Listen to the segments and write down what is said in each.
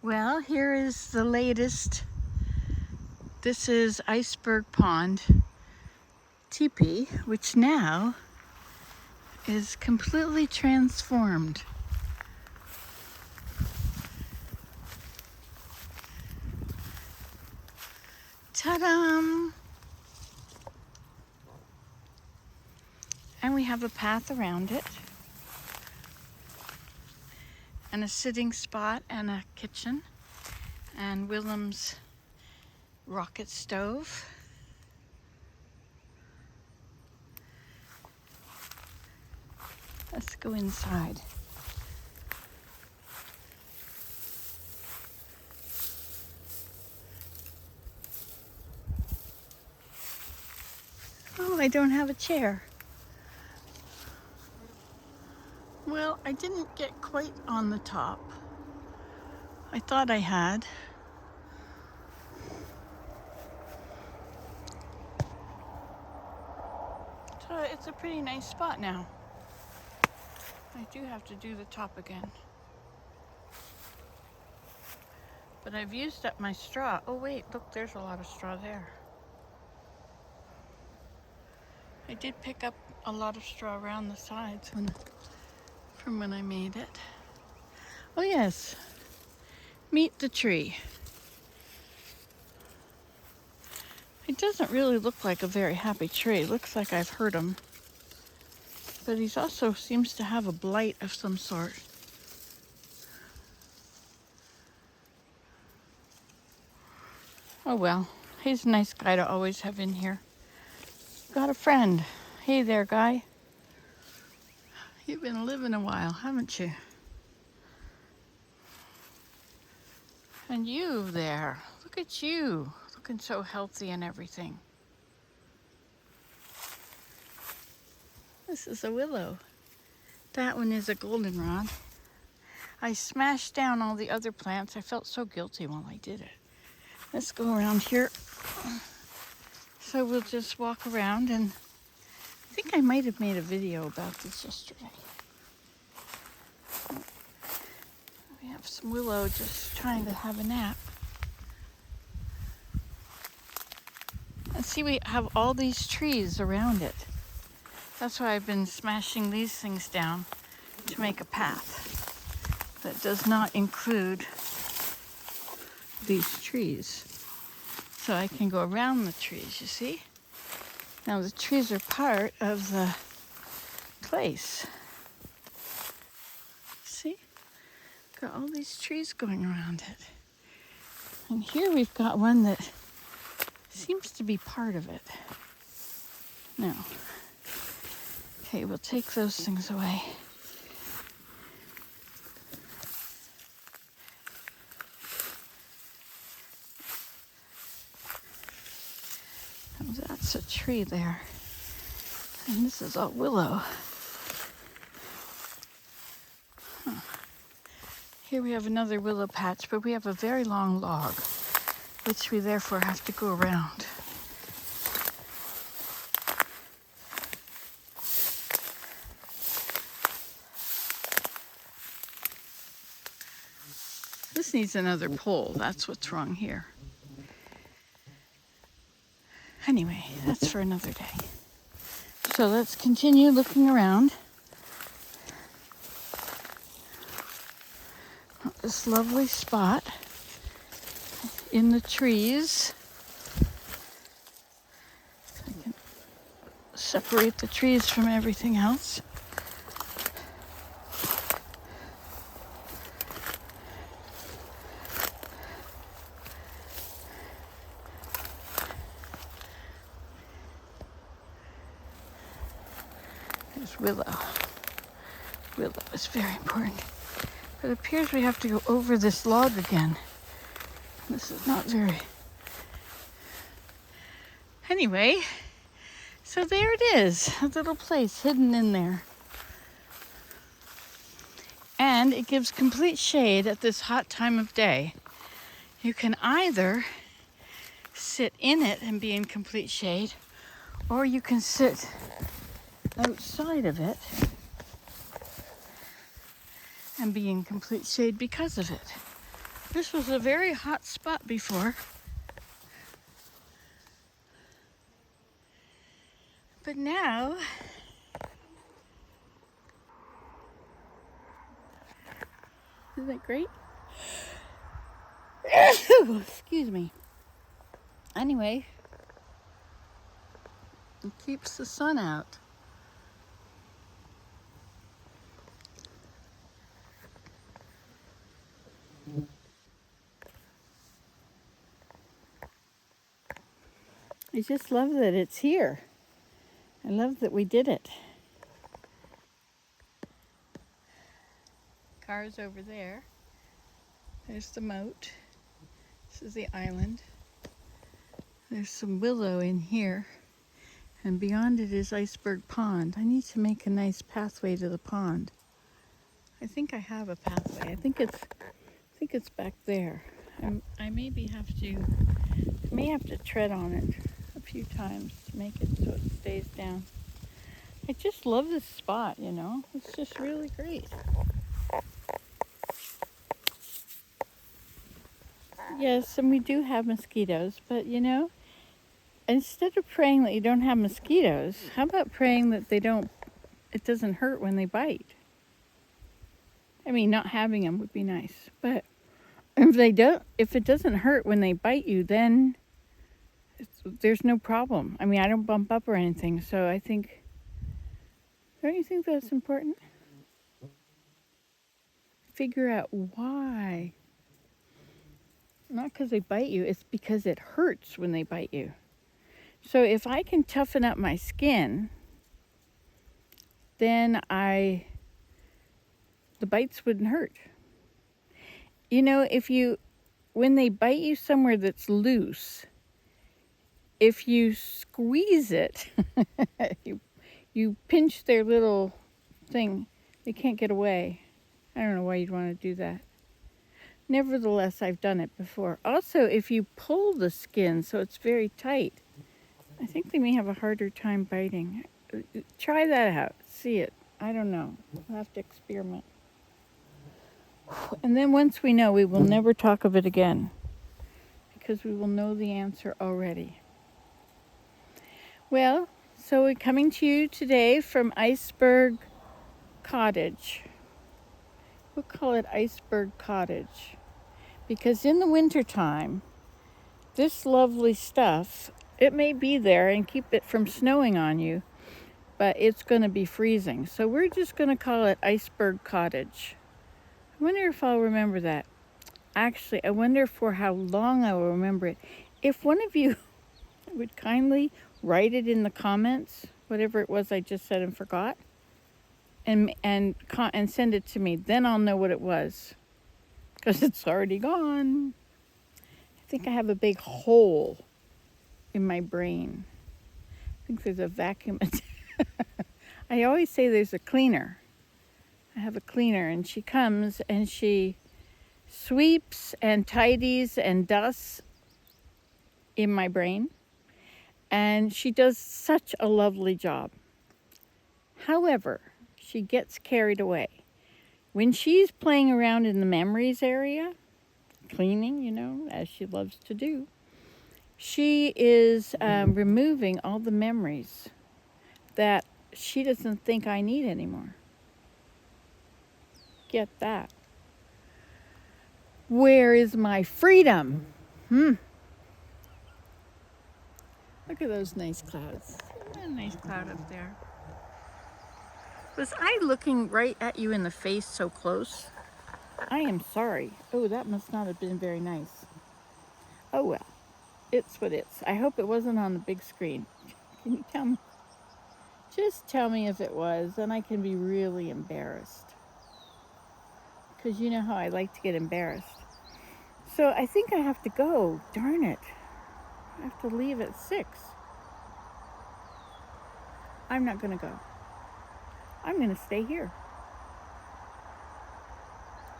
Well, here is the latest. This is Iceberg Pond Tipi, which now is completely transformed. Ta-da! And we have a path around it, and a sitting spot, and a kitchen, and Willem's rocket stove. Let's go inside. Oh, I don't have a chair. Well, I didn't get quite on the top. I thought I had. So it's a pretty nice spot now. I do have to do the top again. But I've used up my straw. Oh wait, look, there's a lot of straw there. I did pick up a lot of straw around the sides from when I made it. Oh yes, meet the tree. It doesn't really look like a very happy tree. It looks like I've hurt him. But he also seems to have a blight of some sort. Oh well, he's a nice guy to always have in here. Got a friend. Hey there, guy. You've been living a while, haven't you? And you there, look at you, looking so healthy and everything. This is a willow. That one is a goldenrod. I smashed down all the other plants. I felt so guilty while I did it. Let's go around here. So we'll just walk around, and I think I might have made a video about this yesterday. We have some willow just trying to have a nap. And see, we have all these trees around it. That's why I've been smashing these things down to make a path that does not include these trees. So I can go around the trees, you see? Now the trees are part of the place. See? Got all these trees going around it. And here we've got one that seems to be part of it. Now, okay, we'll take those things away. That's a tree there. And this is all willow. Huh. Here we have another willow patch, but we have a very long log, which we therefore have to go around. This needs another pole. That's what's wrong here. Anyway, that's for another day. So let's continue looking around. This lovely spot in the trees. I can separate the trees from everything else. There's willow. Willow is very important. It appears we have to go over this log again. This is not very... Anyway, so there it is, a little place hidden in there. And it gives complete shade at this hot time of day. You can either sit in it and be in complete shade, or you can sit outside of it and be in complete shade because of it. This was a very hot spot before. But now, isn't that great? Excuse me. Anyway, it keeps the sun out. I just love that it's here. I love that we did it. Cars over there. There's the moat. This is the island. There's some willow in here. And beyond it is Iceberg Pond. I need to make a nice pathway to the pond. I think I have a pathway. I think it's back there. I may have to tread on it a few times to make it so it stays down. I just love this spot, you know. It's just really great. Yes, and we do have mosquitoes, but you know, instead of praying that you don't have mosquitoes, how about praying that it doesn't hurt when they bite? I mean, not having them would be nice, but if it doesn't hurt when they bite you, then there's no problem. I mean, I don't bump up or anything, so don't you think that's important? Figure out why. Not because they bite you, it's because it hurts when they bite you. So if I can toughen up my skin, then the bites wouldn't hurt. You know, when they bite you somewhere that's loose, if you squeeze it, you pinch their little thing, they can't get away. I don't know why you'd want to do that. Nevertheless, I've done it before. Also, if you pull the skin so it's very tight, I think they may have a harder time biting. Try that out. See it. I don't know. We'll have to experiment. And then once we know, we will never talk of it again because we will know the answer already. Well, so we're coming to you today from Iceberg Cottage. We'll call it Iceberg Cottage because in the wintertime, this lovely stuff, it may be there and keep it from snowing on you, but it's going to be freezing. So we're just going to call it Iceberg Cottage. I wonder if I'll remember that. Actually, I wonder for how long I will remember it. If one of you would kindly write it in the comments, whatever it was I just said and forgot, and send it to me, then I'll know what it was, because it's already gone. I think I have a big hole in my brain. I think there's a vacuum. I always say there's a cleaner. I have a cleaner, and she comes and she sweeps and tidies and dusts in my brain, and she does such a lovely job. However, she gets carried away. When she's playing around in the memories area, cleaning, you know, as she loves to do, she is removing all the memories that she doesn't think I need anymore. Get that. Where is my freedom? Look at those nice clouds. A nice cloud up there. Was I looking right at you in the face so close? I am sorry. Oh, that must not have been very nice. Oh well, it's what it's. I hope it wasn't on the big screen. Can you tell me? Just tell me if it was, and I can be really embarrassed. Because you know how I like to get embarrassed. So I think I have to go. Darn it. I have to leave at 6. I'm not going to go. I'm going to stay here.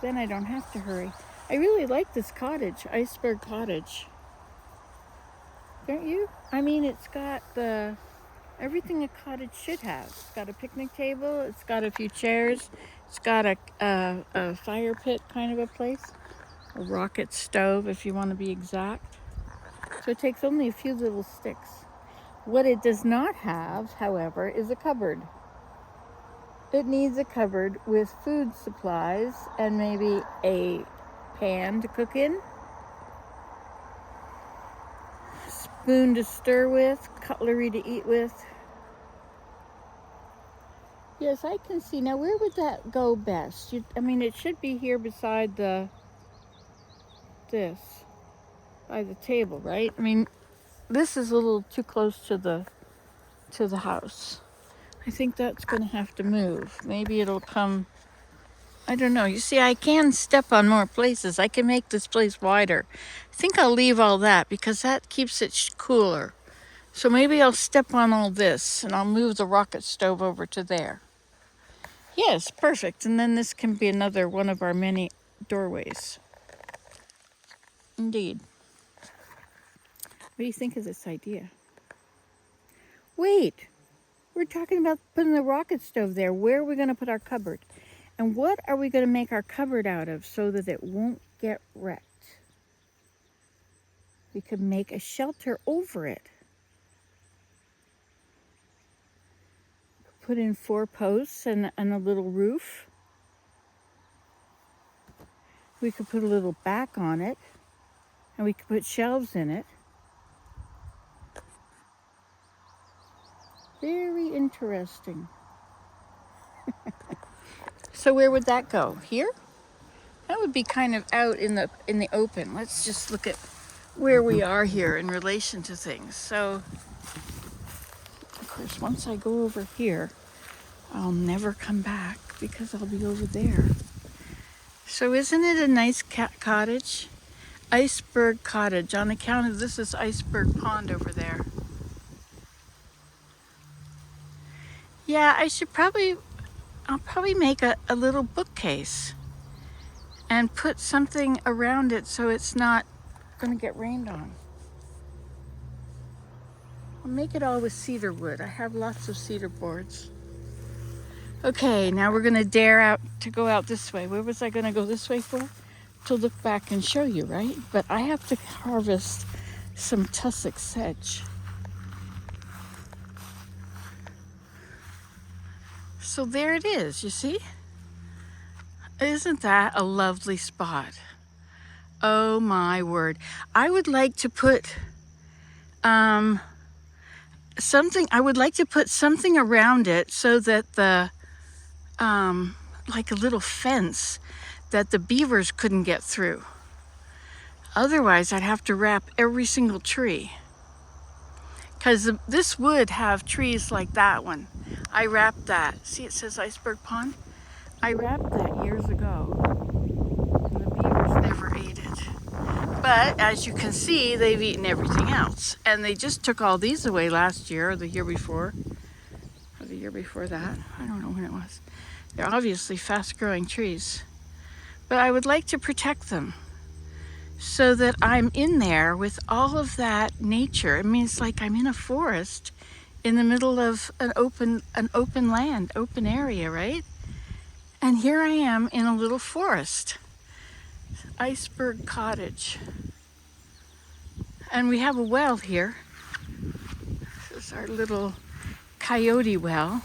Then I don't have to hurry. I really like this cottage, Iceberg Cottage. Don't you? I mean, it's got everything a cottage should have. It's got a picnic table. It's got a few chairs. It's got a fire pit kind of a place. a rocket stove if you want to be exact. So it takes only a few little sticks. What it does not have, however, is a cupboard. It needs a cupboard with food supplies and maybe a pan to cook in, spoon to stir with, cutlery to eat with. Yes, I can see. Now, where would that go best? I mean, it should be here beside this, by the table, right? I mean, this is a little too close to the house. I think that's going to have to move. Maybe it'll come, I don't know. You see, I can step on more places. I can make this place wider. I think I'll leave all that because that keeps it cooler. So maybe I'll step on all this and I'll move the rocket stove over to there. Yes, perfect. And then this can be another one of our many doorways. Indeed. What do you think of this idea? Wait, we're talking about putting the rocket stove there. Where are we going to put our cupboard? And what are we going to make our cupboard out of so that it won't get wrecked? We could make a shelter over it. Put in 4 posts and a little roof. We could put a little back on it, and we could put shelves in it. Very interesting. So where would that go? Here? That would be kind of out in the open. Let's just look at where we are here in relation to things. So, of course, once I go over here, I'll never come back because I'll be over there. So isn't it a nice cottage? Iceberg Cottage, on account of this is Iceberg Pond over there. Yeah, I'll probably make a little bookcase and put something around it so it's not going to get rained on. I'll make it all with cedar wood. I have lots of cedar boards. Okay, now we're going to dare to go out this way. Where was I going to go this way for? To look back and show you, right? But I have to harvest some tussock sedge. So there it is, you see? Isn't that a lovely spot? Oh my word. I would like to put something around it so that the like a little fence that the beavers couldn't get through. Otherwise, I'd have to wrap every single tree. Because this would have trees like that one. I wrapped that. See, it says Iceberg Pond? I wrapped that years ago. And the beavers never ate it. But as you can see, they've eaten everything else. And they just took all these away last year or the year before. Or the year before that. I don't know when it was. They're obviously fast-growing trees. But I would like to protect them so that I'm in there with all of that nature. I mean, it's like I'm in a forest in the middle of an open land, open area, right? And here I am in a little forest. Iceberg Cottage. And we have a well here. This is our little coyote well.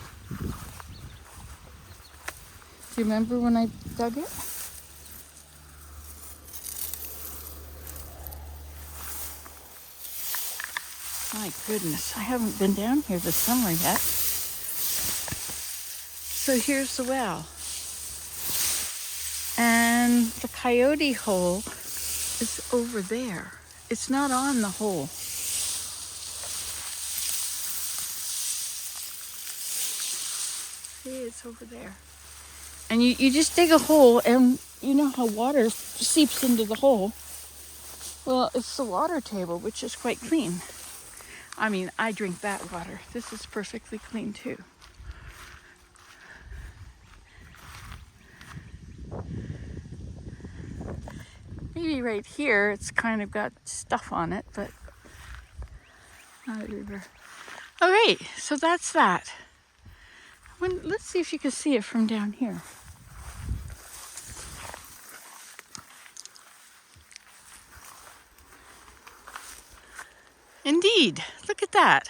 Do you remember when I dug it? My goodness, I haven't been down here this summer yet. So here's the well. And the coyote hole is over there. It's not on the hole. See, it's over there. And you just dig a hole, and you know how water seeps into the hole. Well, it's the water table, which is quite clean. I mean, I drink that water. This is perfectly clean too. Maybe right here it's kind of got stuff on it, but not a river. All right, so that's that. Let's see if you can see it from down here. Indeed, look at that.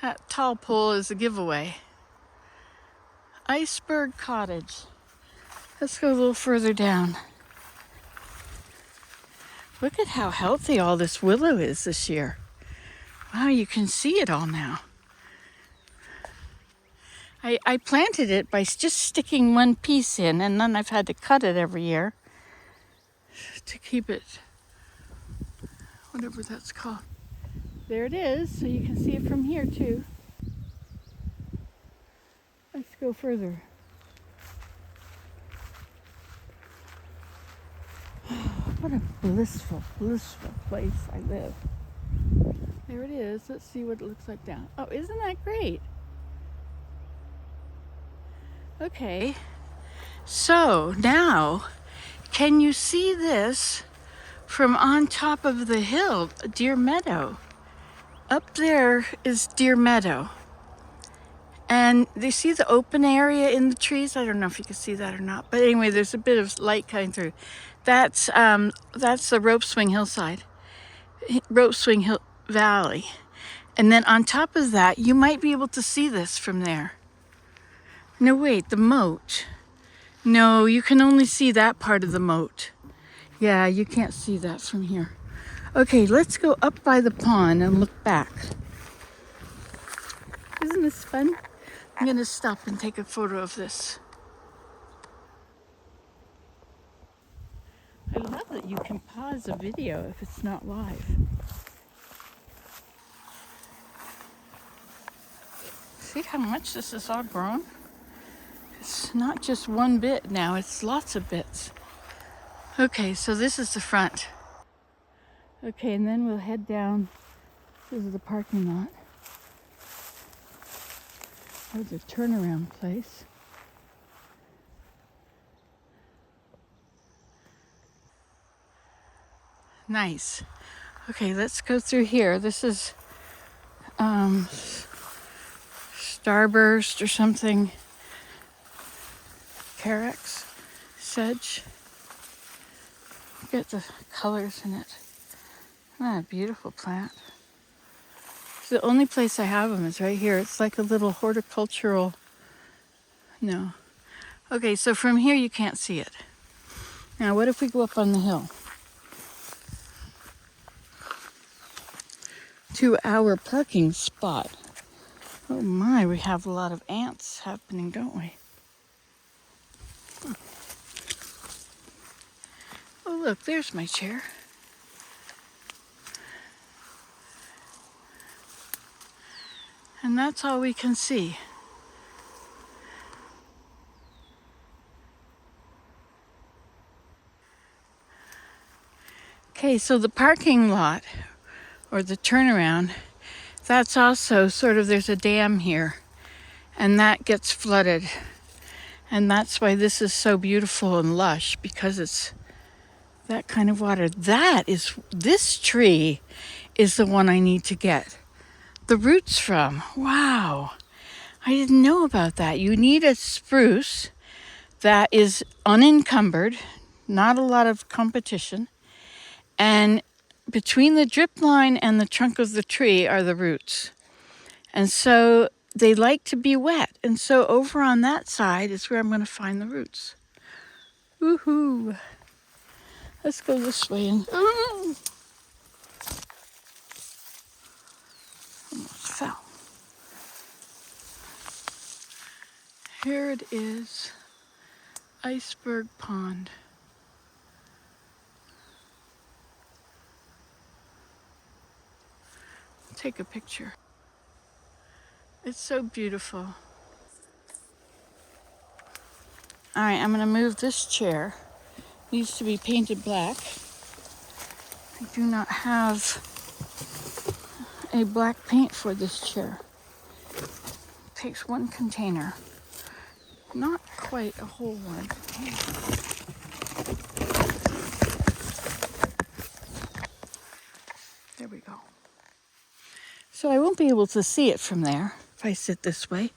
That tall pole is a giveaway. Iceberg Cottage. Let's go a little further down. Look at how healthy all this willow is this year. Wow, you can see it all now. I planted it by just sticking one piece in, and then I've had to cut it every year to keep it, whatever that's called. There it is, so you can see it from here too. Let's go further. What a blissful, blissful place I live. There it is. Let's see what it looks like down. Oh, isn't that great? Okay, so now, can you see this from on top of the hill, Deer Meadow? Up there is Deer Meadow. And you see the open area in the trees? I don't know if you can see that or not. But anyway, there's a bit of light coming through. That's the Rope Swing Hillside, Rope Swing Hill Valley. And then on top of that, you might be able to see this from there. No, wait, the moat. No, you can only see that part of the moat. Yeah, you can't see that from here. Okay, let's go up by the pond and look back. Isn't this fun? I'm gonna stop and take a photo of this. I love that you can pause a video if it's not live. See how much this is all grown? It's not just one bit now, it's lots of bits. Okay, so this is the front. Okay, and then we'll head down. This is the parking lot. There's a turnaround place. Nice. Okay, let's go through here. This is Starburst or something. Carex, sedge. Look at the colors in it. Ah, beautiful plant. The only place I have them is right here. It's like a little horticultural. No. Okay, so from here you can't see it. Now, what if we go up on the hill to our parking spot? Oh my, we have a lot of ants happening, don't we? Oh look, there's my chair. And that's all we can see. Okay, so the parking lot, or the turnaround, that's also sort of, there's a dam here, and that gets flooded. And that's why this is so beautiful and lush, because it's that kind of water. This tree is the one I need to get the roots from. Wow, I didn't know about that. You need a spruce that is unencumbered, not a lot of competition, and between the drip line and the trunk of the tree are the roots. And so they like to be wet. And so over on that side is where I'm going to find the roots. Woohoo! Let's go this way and almost fell. Here it is, Iceberg Pond. Take a picture. It's so beautiful. All right, I'm gonna move this chair. It needs to be painted black. I do not have a black paint for this chair. It takes one container. Not quite a whole one. There we go. So I won't be able to see it from there if I sit this way,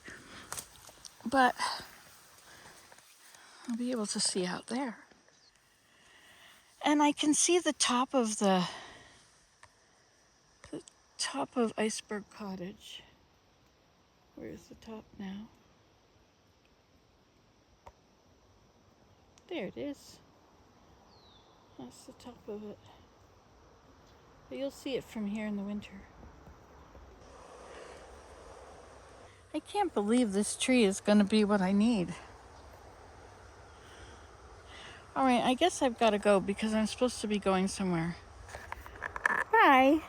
but I'll be able to see out there. And I can see the top of the top of Iceberg Cottage. Where's the top now? There it is. That's the top of it. But you'll see it from here in the winter. I can't believe this tree is going to be what I need. All right, I guess I've got to go because I'm supposed to be going somewhere. Bye.